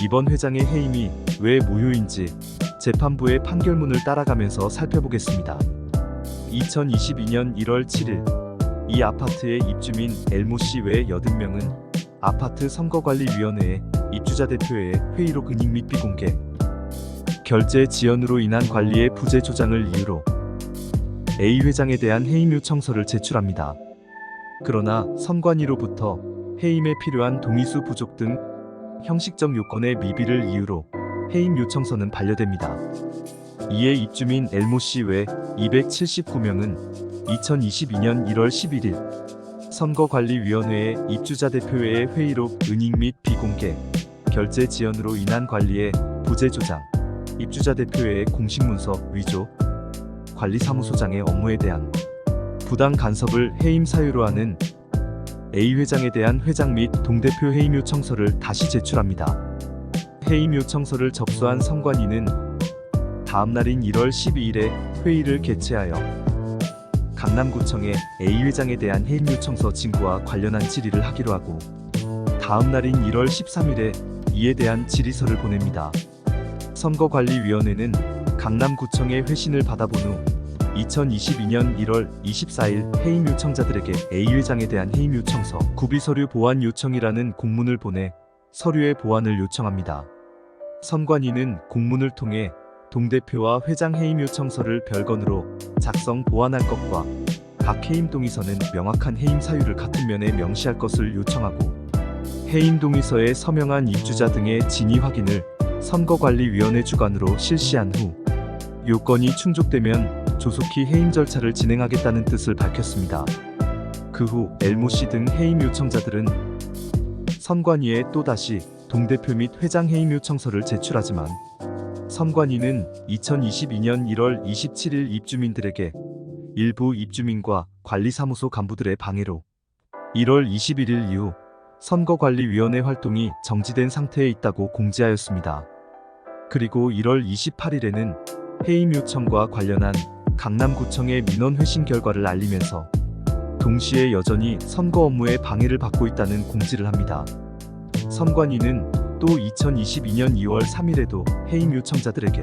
이번 회장의 해임이 왜 무효인지 재판부의 판결문을 따라가면서 살펴보겠습니다. 2022년 1월 7일 이 아파트의 입주민 엘모씨 외 80명은 아파트 선거관리위원회의 입주자 대표의 회의록 은닉 및 비공개, 결제 지연으로 인한 관리의 부재 조장을 이유로 A 회장에 대한 해임 요청서를 제출합니다. 그러나 선관위로부터 해임에 필요한 동의수 부족 등 형식적 요건의 미비를 이유로 해임 요청서는 반려됩니다. 이에 입주민 엘모씨 외 279명은 2022년 1월 11일 선거관리위원회의 입주자 대표의 회의록 은닉 및 비공개, 결제 지연으로 인한 관리의 부재 조장, 입주자 대표의 공식문서 위조, 관리사무소장의 업무에 대한 부당 간섭을 해임 사유로 하는 A 회장에 대한 회장 및 동대표 해임 요청서를 다시 제출합니다. 해임 요청서를 접수한 선관위는 다음 날인 1월 12일에 회의를 개최하여 강남구청에 A 회장에 대한 해임 요청서 진구와 관련한 질의를 하기로 하고 다음 날인 1월 13일에 이에 대한 질의서를 보냅니다. 선거관리위원회는 강남구청의 회신을 받아본 후 2022년 1월 24일 해임 요청자들에게 A 회장에 대한 해임 요청서 구비서류 보완 요청이라는 공문을 보내 서류의 보완을 요청합니다. 선관위는 공문을 통해 동대표와 회장 해임 요청서를 별건으로 작성 보완할 것과 각 해임 동의서는 명확한 해임 사유를 같은 면에 명시할 것을 요청하고 해임 동의서에 서명한 입주자 등의 진위 확인을 선거관리위원회 주관으로 실시한 후 요건이 충족되면 조속히 해임 절차를 진행하겠다는 뜻을 밝혔습니다. 그 후 엘모씨 등 해임 요청자들은 선관위에 또다시 동대표 및 회장 해임 요청서를 제출하지만 선관위는 2022년 1월 27일 입주민들에게 일부 입주민과 관리사무소 간부들의 방해로 1월 21일 이후 선거관리위원회 활동이 정지된 상태에 있다고 공지하였습니다. 그리고 1월 28일에는 해임 요청과 관련한 강남구청의 민원 회신 결과를 알리면서 동시에 여전히 선거 업무에 방해를 받고 있다는 공지를 합니다. 선관위는 또 2022년 2월 3일에도 해임 요청자들에게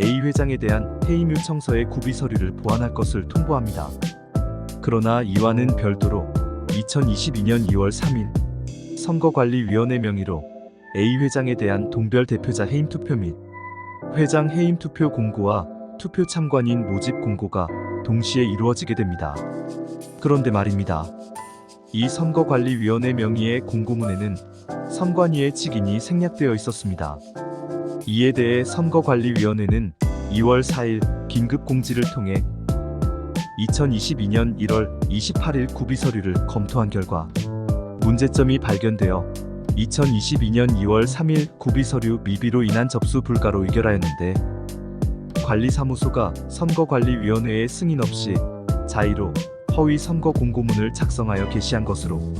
A 회장에 대한 해임 요청서의 구비 서류를 보완할 것을 통보합니다. 그러나 이와는 별도로 2022년 2월 3일 선거관리위원회 명의로 A 회장에 대한 동별 대표자 해임 투표 및 회장 해임 투표 공고와 투표 참관인 모집 공고가 동시에 이루어지게 됩니다. 그런데 말입니다. 이 선거관리위원회 명의의 공고문에는 선관위의 직인이 생략되어 있었습니다. 이에 대해 선거관리위원회는 2월 4일 긴급 공지를 통해 2022년 1월 28일 구비 서류를 검토한 결과 문제점이 발견되어 2022년 2월 3일 구비 서류 미비로 인한 접수 불가로 의결하였는데 관리사무소가 선거관리위원회의 승인 없이 자의로 허위 선거 공고문을 작성하여 게시한 것으로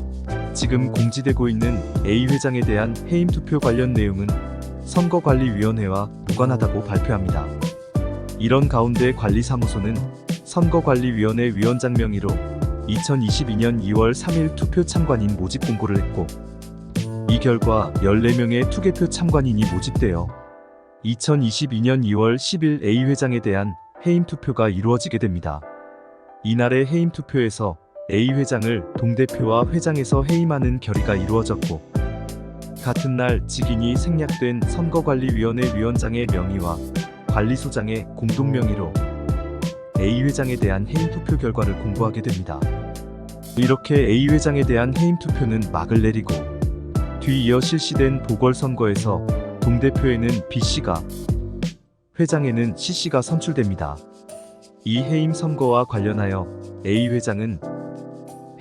지금 공지되고 있는 A 회장에 대한 해임 투표 관련 내용은 선거관리위원회와 무관하다고 발표합니다. 이런 가운데 관리사무소는 선거관리위원회 위원장 명의로 2022년 2월 3일 투표 참관인 모집 공고를 했고 이 결과 14명의 투개표 참관인이 모집되어 2022년 2월 10일 A 회장에 대한 해임 투표가 이루어지게 됩니다. 이날의 해임 투표에서 A 회장을 동대표와 회장에서 해임하는 결의가 이루어졌고 같은 날 직인이 생략된 선거관리위원회 위원장의 명의와 관리소장의 공동 명의로 A 회장에 대한 해임 투표 결과를 공고하게 됩니다. 이렇게 A 회장에 대한 해임 투표는 막을 내리고 뒤이어 실시된 보궐선거에서 동대표에는 B씨가, 회장에는 C씨가 선출됩니다. 이 해임 선거와 관련하여 A 회장은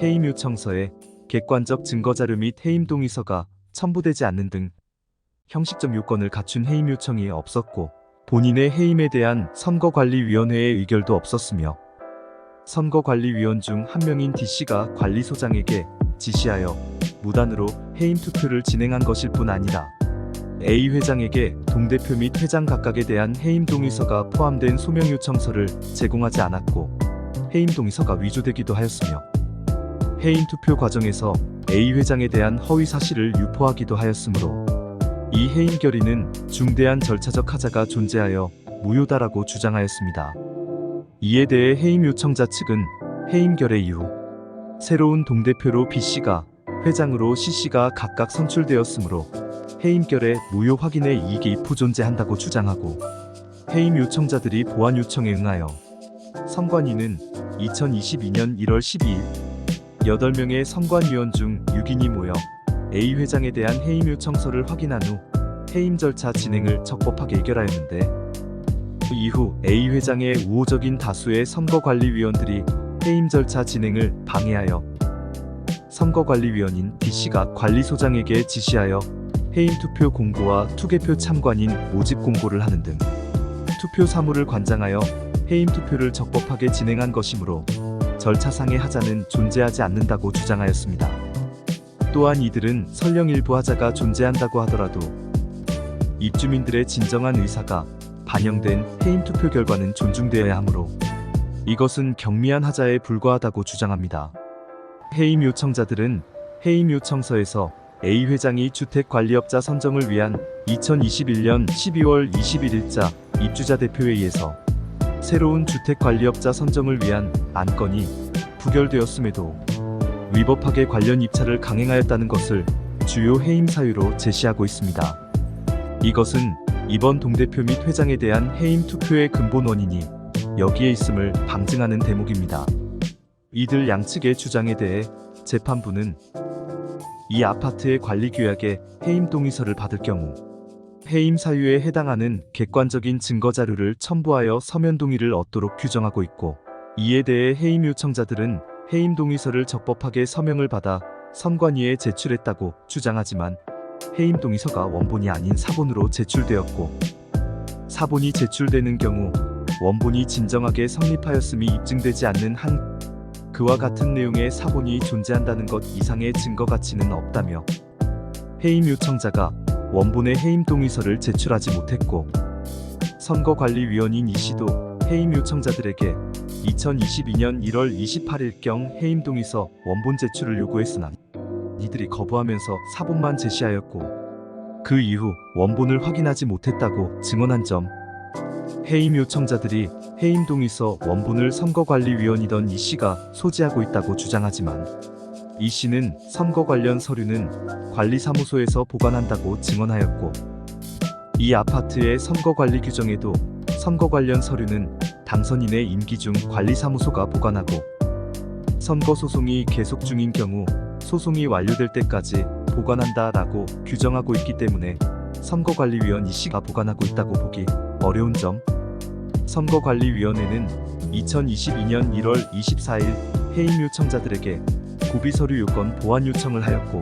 해임 요청서에 객관적 증거자료 및 해임 동의서가 첨부되지 않는 등 형식적 요건을 갖춘 해임 요청이 없었고 본인의 해임에 대한 선거관리위원회의 의결도 없었으며 선거관리위원 중 한 명인 D씨가 관리소장에게 지시하여 무단으로 해임 투표를 진행한 것일 뿐 아니라 A 회장에게 동대표 및 회장 각각에 대한 해임 동의서가 포함된 소명 요청서를 제공하지 않았고 해임 동의서가 위조되기도 하였으며 해임 투표 과정에서 A 회장에 대한 허위 사실을 유포하기도 하였으므로 이 해임 결의는 중대한 절차적 하자가 존재하여 무효다라고 주장하였습니다. 이에 대해 해임 요청자 측은 해임 결의 이후 새로운 동대표로 B씨가, 회장으로 C씨가 각각 선출되었으므로 해임 결의 무효 확인의 이익이 부존재한다고 주장하고, 해임 요청자들이 보완 요청에 응하여 선관위는 2022년 1월 12일 8명의 선관위원 중 6인이 모여 A 회장에 대한 해임 요청서를 확인한 후 해임 절차 진행을 적법하게 의결하였는데, 이후 A 회장의 우호적인 다수의 선거관리위원들이 해임 절차 진행을 방해하여 선거관리위원인 D씨가 관리소장에게 지시하여 해임 투표 공고와 투개표 참관인 모집 공고를 하는 등 투표 사무를 관장하여 해임 투표를 적법하게 진행한 것이므로 절차상의 하자는 존재하지 않는다고 주장하였습니다. 또한 이들은 설령 일부 하자가 존재한다고 하더라도 입주민들의 진정한 의사가 반영된 해임 투표 결과는 존중되어야 하므로 이것은 경미한 하자에 불과하다고 주장합니다. 해임 요청자들은 해임 요청서에서 A 회장이 주택관리업자 선정을 위한 2021년 12월 21일자 입주자 대표회의에서 새로운 주택관리업자 선정을 위한 안건이 부결되었음에도 위법하게 관련 입찰을 강행하였다는 것을 주요 해임 사유로 제시하고 있습니다. 이것은 이번 동대표 및 회장에 대한 해임 투표의 근본 원인이 여기에 있음을 방증하는 대목입니다. 이들 양측의 주장에 대해 재판부는 이 아파트의 관리규약에 해임 동의서를 받을 경우 해임 사유에 해당하는 객관적인 증거 자료를 첨부하여 서면 동의를 얻도록 규정하고 있고, 이에 대해 해임 요청자들은 해임 동의서를 적법하게 서명을 받아 선관위에 제출했다고 주장하지만 해임 동의서가 원본이 아닌 사본으로 제출되었고, 사본이 제출되는 경우 원본이 진정하게 성립하였음이 입증되지 않는 한 그와 같은 내용의 사본이 존재한다는 것 이상의 증거 가치는 없다며 해임 요청자가 원본의 해임 동의서를 제출하지 못했고, 선거관리위원인 E씨도 해임 요청자들에게 2022년 1월 28일경 해임 동의서 원본 제출을 요구했으나 이들이 거부하면서 사본만 제시하였고, 그 이후 원본을 확인하지 못했다고 증언한 점, 해임 요청자들이 해임 동의서 원본을 선거관리위원이던 E씨가 소지하고 있다고 주장하지만 E씨는 선거 관련 서류는 관리사무소에서 보관한다고 증언하였고, 이 아파트의 선거관리 규정에도 선거 관련 서류는 당선인의 임기 중 관리사무소가 보관하고, 선거 소송이 계속 중인 경우 소송이 완료될 때까지 보관한다라고 규정하고 있기 때문에 선거관리위원 E씨가 보관하고 있다고 보기 어려운 점, 선거관리위원회는 2022년 1월 24일 해임 요청자들에게 구비서류 요건 보완 요청을 하였고,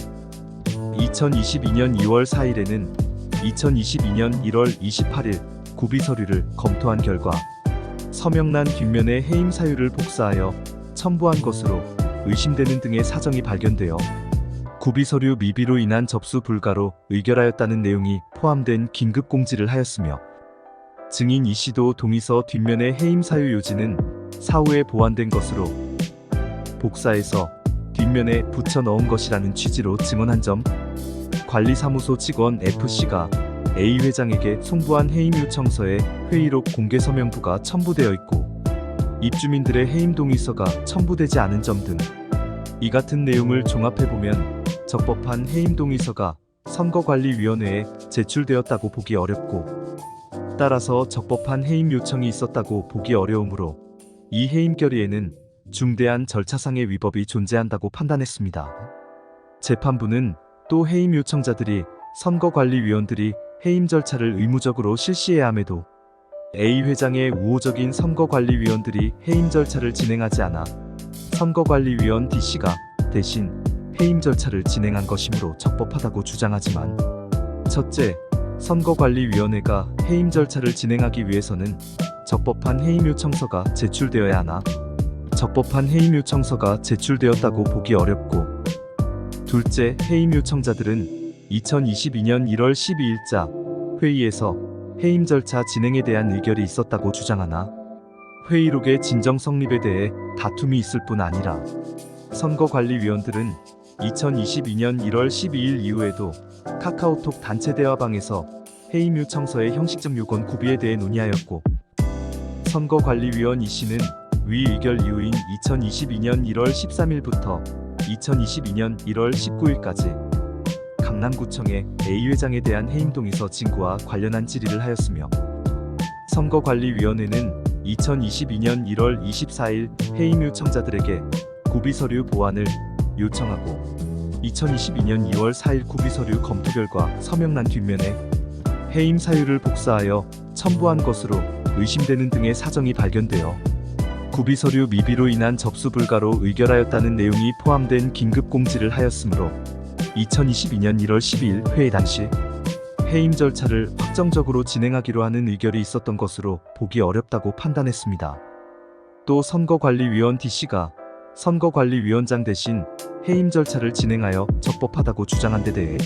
2022년 2월 4일에는 2022년 1월 28일 구비서류를 검토한 결과 서명란 뒷면에 해임 사유를 복사하여 첨부한 것으로 의심되는 등의 사정이 발견되어 구비서류 미비로 인한 접수 불가로 의결하였다는 내용이 포함된 긴급 공지를 하였으며, 증인 E씨도 동의서 뒷면의 해임 사유 요지는 사후에 보완된 것으로 복사해서 뒷면에 붙여 넣은 것이라는 취지로 증언한 점, 관리사무소 직원 F씨가 A 회장에게 송부한 해임 요청서에 회의록 공개 서명부가 첨부되어 있고 입주민들의 해임 동의서가 첨부되지 않은 점 등 이 같은 내용을 종합해보면 적법한 해임 동의서가 선거관리위원회에 제출되었다고 보기 어렵고, 따라서 적법한 해임 요청이 있었다고 보기 어려우므로 이 해임 결의에는 중대한 절차상의 위법이 존재한다고 판단했습니다. 재판부는 또 해임 요청자들이 선거관리위원들이 해임 절차를 의무적으로 실시해야 함에도 A 회장의 우호적인 선거관리위원들이 해임 절차를 진행하지 않아 선거관리위원 D씨가 대신 해임 절차를 진행한 것이므로 적법하다고 주장하지만, 첫째, 선거관리위원회가 해임 절차를 진행하기 위해서는 적법한 해임 요청서가 제출되어야 하나 적법한 해임 요청서가 제출되었다고 보기 어렵고, 둘째, 해임 요청자들은 2022년 1월 12일자 회의에서 해임 절차 진행에 대한 의결이 있었다고 주장하나 회의록의 진정 성립에 대해 다툼이 있을 뿐 아니라 선거관리위원들은 2022년 1월 12일 이후에도 카카오톡 단체 대화방에서 해임 요청서의 형식적 요건 구비에 대해 논의하였고, 선거관리위원 이 씨는 위 의결 이후인 2022년 1월 13일부터 2022년 1월 19일까지 강남구청에 A 회장에 대한 해임 동의서 진구와 관련한 질의를 하였으며, 선거관리위원회는 2022년 1월 24일 해임 요청자들에게 구비서류 보완을 요청하고, 2022년 2월 4일 구비서류 검토 결과 서명란 뒷면에 해임 사유를 복사하여 첨부한 것으로 의심되는 등의 사정이 발견되어 구비서류 미비로 인한 접수 불가로 의결하였다는 내용이 포함된 긴급 공지를 하였으므로 2022년 1월 12일 회의 당시 해임 절차를 확정적으로 진행하기로 하는 의결이 있었던 것으로 보기 어렵다고 판단했습니다. 또 선거관리위원 D씨가 선거관리위원장 대신 해임 절차를 진행하여 적법하다고 주장한 데 대해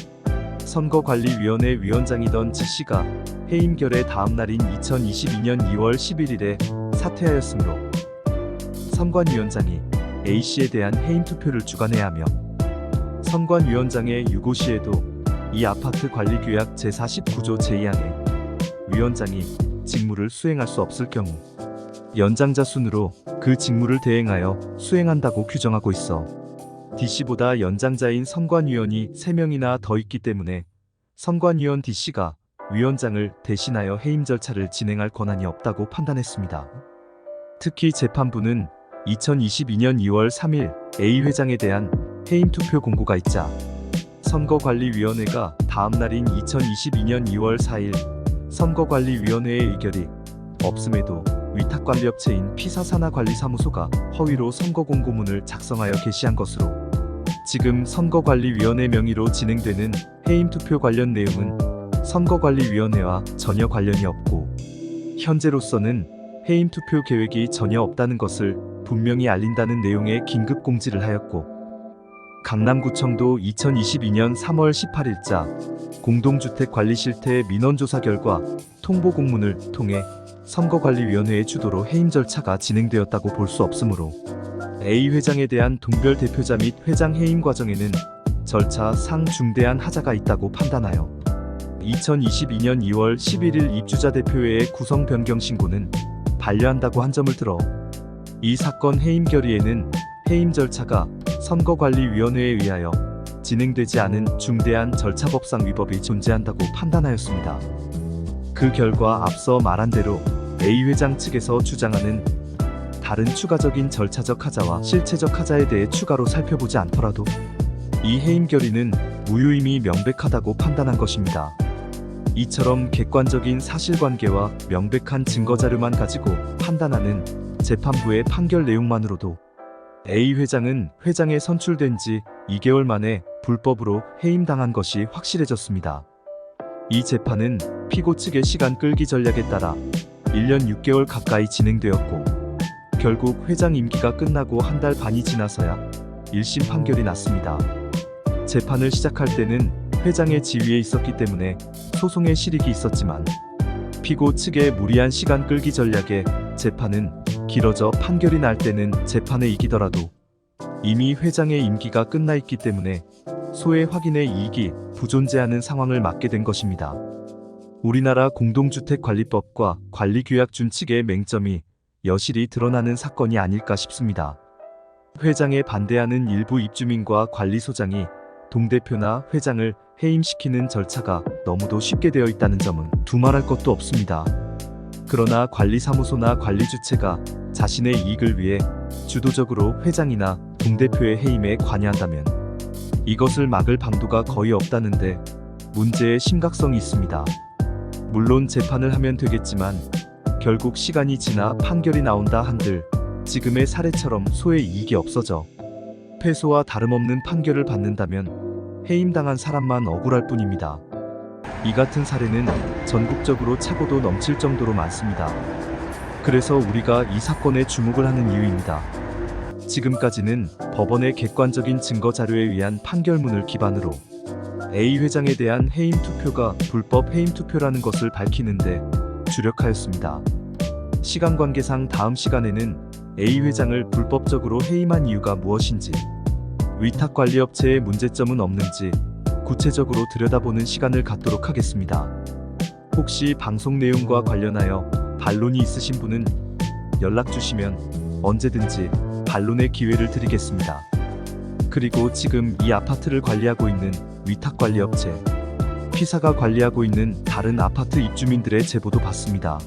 선거관리위원회 위원장이던 G씨가 해임 결의 다음 날인 2022년 2월 11일에 사퇴하였으므로 선관위원장이 A씨에 대한 해임 투표를 주관해야 하며, 선관위원장의 유고시에도 이 아파트 관리규약 제49조 제2항에 위원장이 직무를 수행할 수 없을 경우 연장자 순으로 그 직무를 대행하여 수행한다고 규정하고 있어 D씨보다 연장자인 선관위원이 3명이나 더 있기 때문에 선관위원 D씨가 위원장을 대신하여 해임 절차를 진행할 권한이 없다고 판단했습니다. 특히 재판부는 2022년 2월 3일 A 회장에 대한 해임 투표 공고가 있자 선거관리위원회가 다음 날인 2022년 2월 4일 선거관리위원회의 의결이 없음에도 위탁관리업체인 P사산하관리사무소가 허위로 선거공고문을 작성하여 게시한 것으로 지금 선거관리위원회 명의로 진행되는 해임 투표 관련 내용은 선거관리위원회와 전혀 관련이 없고, 현재로서는 해임 투표 계획이 전혀 없다는 것을 분명히 알린다는 내용의 긴급 공지를 하였고, 강남구청도 2022년 3월 18일자 공동주택관리 실태 민원조사 결과 통보 공문을 통해 선거관리위원회의 주도로 해임 절차가 진행되었다고 볼 수 없으므로 A 회장에 대한 동별 대표자 및 회장 해임 과정에는 절차상 중대한 하자가 있다고 판단하여 2022년 2월 11일 입주자 대표회의 구성 변경 신고는 반려한다고 한 점을 들어 이 사건 해임 결의에는 해임 절차가 선거관리위원회에 의하여 진행되지 않은 중대한 절차법상 위법이 존재한다고 판단하였습니다. 그 결과 앞서 말한 대로 A 회장 측에서 주장하는 다른 추가적인 절차적 하자와 실체적 하자에 대해 추가로 살펴보지 않더라도 이 해임 결의는 무효임이 명백하다고 판단한 것입니다. 이처럼 객관적인 사실관계와 명백한 증거자료만 가지고 판단하는 재판부의 판결 내용만으로도 A 회장은 회장에 선출된 지 2개월 만에 불법으로 해임당한 것이 확실해졌습니다. 이 재판은 피고 측의 시간 끌기 전략에 따라 1년 6개월 가까이 진행되었고, 결국 회장 임기가 끝나고 한 달 반이 지나서야 1심 판결이 났습니다. 재판을 시작할 때는 회장의 지위에 있었기 때문에 소송의 실익이 있었지만, 피고 측의 무리한 시간 끌기 전략에 재판은 길어져 판결이 날 때는 재판에 이기더라도 이미 회장의 임기가 끝나 있기 때문에 소외 확인의 이익이 부존재하는 상황을 맞게 된 것입니다. 우리나라 공동주택관리법과 관리규약 준칙의 맹점이 여실히 드러나는 사건이 아닐까 싶습니다. 회장에 반대하는 일부 입주민과 관리소장이 동대표나 회장을 해임시키는 절차가 너무도 쉽게 되어 있다는 점은 두말할 것도 없습니다. 그러나 관리사무소나 관리주체가 자신의 이익을 위해 주도적으로 회장이나 동대표의 해임에 관여한다면 이것을 막을 방도가 거의 없다는데 문제의 심각성이 있습니다. 물론 재판을 하면 되겠지만 결국 시간이 지나 판결이 나온다 한들 지금의 사례처럼 소의 이익이 없어져 패소와 다름없는 판결을 받는다면 해임당한 사람만 억울할 뿐입니다. 이 같은 사례는 전국적으로 차고도 넘칠 정도로 많습니다. 그래서 우리가 이 사건에 주목을 하는 이유입니다. 지금까지는 법원의 객관적인 증거 자료에 의한 판결문을 기반으로 A 회장에 대한 해임 투표가 불법 해임 투표라는 것을 밝히는데 주력하였습니다. 시간 관계상 다음 시간에는 A 회장을 불법적으로 해임한 이유가 무엇인지, 위탁관리업체의 문제점은 없는지, 구체적으로 들여다보는 시간을 갖도록 하겠습니다. 혹시 방송 내용과 관련하여 반론이 있으신 분은 연락 주시면 언제든지 반론의 기회를 드리겠습니다. 그리고 지금 이 아파트를 관리하고 있는 위탁관리업체 P사가 관리하고 있는 다른 아파트 입주민들의 제보도 받습니다.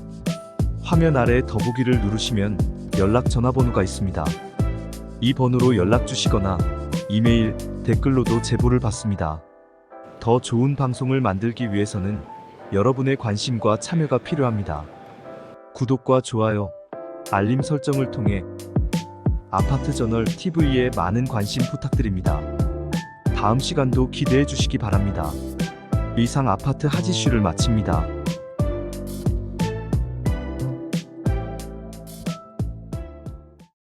화면 아래 더보기를 누르시면 연락 전화번호가 있습니다. 이 번호로 연락 주시거나 이메일, 댓글로도 제보를 받습니다. 더 좋은 방송을 만들기 위해서는 여러분의 관심과 참여가 필요합니다. 구독과 좋아요, 알림 설정을 통해 아파트저널 TV에 많은 관심 부탁드립니다. 다음 시간도 기대해 주시기 바랍니다. 이상 아파트 하지슈를 마칩니다.